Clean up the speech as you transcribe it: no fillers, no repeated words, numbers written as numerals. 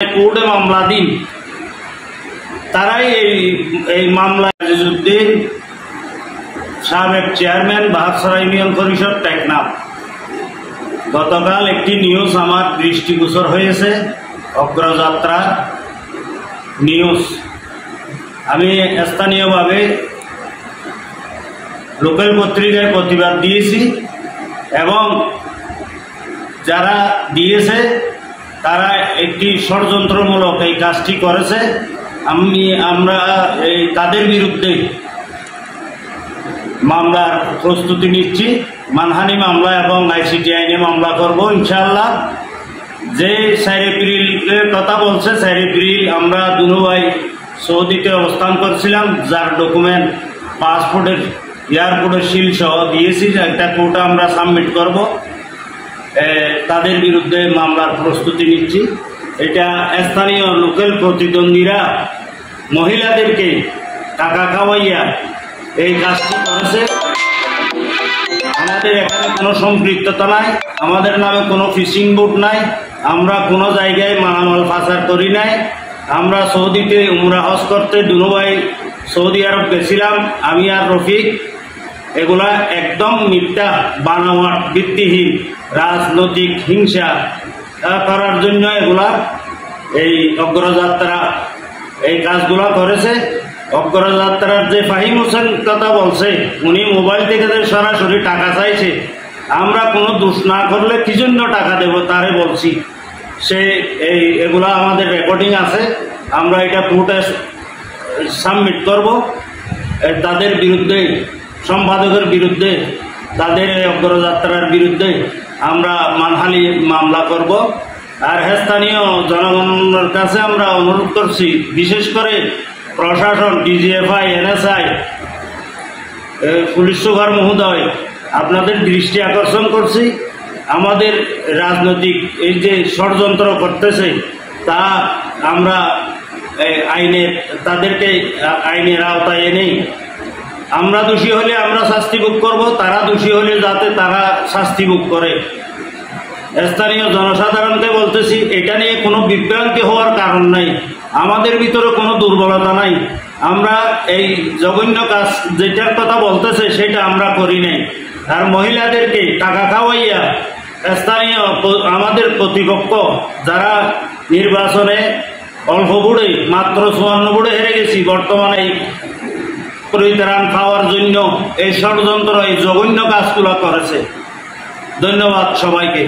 কোর্টে মামলা দিন, তারাই এই মামলা আজিজউদ্দিন সাবেক চেয়ারম্যান বাহারছড়া ইউনিয়ন পরিষদ টেকনাফ। গতকাল একটি নিউজ আমার দৃষ্টিগোচর হয়েছে, অগ্রযাত্রা নিউজ। আমি স্থানীয়ভাবে লোকাল পত্রিকায় প্রতিবাদ দিয়েছি এবং যারা দিয়েছে তারা একটি ষড়যন্ত্রমূলক এই কাজটি করেছে। আমরা তাদের বিরুদ্ধে মামলার প্রস্তুতি নিচ্ছি, মানহানি মামলা এবং আইসিটি আইনে মামলা করব ইনশাআল্লাহ। যে 4 এপ্রিলের কথা বলছে, 4 এপ্রিল আমরা দুনু ভাই সৌদিতে অবস্থান করছিলাম, যার ডকুমেন্ট পাসপোর্টের এয়ারপোর্টের সিল সহ দিয়েছি, একটা কোর্টে আমরা সাবমিট করব। তাদের বিরুদ্ধে মামলার প্রস্তুতি নিচ্ছি। এটা স্থানীয় লোকাল প্রতিদ্বন্দ্বীরা মহিলাদেরকে টাকা খাওয়াইয়া এই কাজটি করেছে। আমাদের এখানে কোনো সম্পৃক্ততা নাই, আমাদের নামে কোনো ফিশিং বোট নাই, আমরা কোনো জায়গায় মালামাল পাচার করি নাই। আমরা সৌদিতে উমরা হজ করতে দুনু ভাই সৌদি আরব গেছিলাম, আমি আর রফিক। এগুলা একদম মিথ্যা, বানোয়াট, ভিত্তিহীন রাজনৈতিক হিংসা করার জন্য এগুলা এই অগ্রযাত্রা এই কাজগুলা করেছে। অগ্রযাত্রার যে ফাহিম হোসেন কথা বলছে, উনি মোবাইল থেকে যে সরাসরি টাকা চাইছে, আমরা কোনো দোষ না করলে কি জন্য টাকা দেব তারে বলছি। সে এগুলা আমাদের রেকর্ডিং আছে, আমরা এটা কোর্টে সাবমিট করব। তাদের বিরুদ্ধে, সম্পাদকের বিরুদ্ধে, তাদের অগ্রযাত্রার বিরুদ্ধে আমরা মানহানি মামলা করব। আর স্থানীয় জনগণের কাছে আমরা অনুরোধ করছি, বিশেষ করে প্রশাসন, ডিজিএফআই, এনএসআই, পুলিশ সুপার মহোদয়, আপনাদের দৃষ্টি আকর্ষণ করছি। আমাদের রাজনৈতিক এই যে ষড়যন্ত্র করতেছে, তা আমরা তাদেরকে আইনের আওতায় এনেই। আমরা দোষী হলে আমরা শাস্তি ভোগ করব, তারা দোষী হলে যাতে তারা শাস্তি ভোগ করে। স্থানীয় জনসাধারণকে বলতেছি, এটা নিয়ে কোনো বিভ্রান্তি হওয়ার কারণ নাই, আমাদের ভিতরে কোনো দুর্বলতা নাই। আমরা এই জঘন্য কাজ যেটার কথা বলতেছে সেটা আমরা করি নাই। আর মহিলাদেরকে টাকা খাওয়াইয়া স্থানীয় আমাদের প্রতিপক্ষ, যারা নির্বাচনে অল্প ভোটে, মাত্র 54 ভোটে হেরে গেছি, বর্তমানে পরিত্রাণ পাওয়ার জন্য এই ষড়যন্ত্র, এই জঘন্য কাজগুলো করেছে। ধন্যবাদ সবাইকে।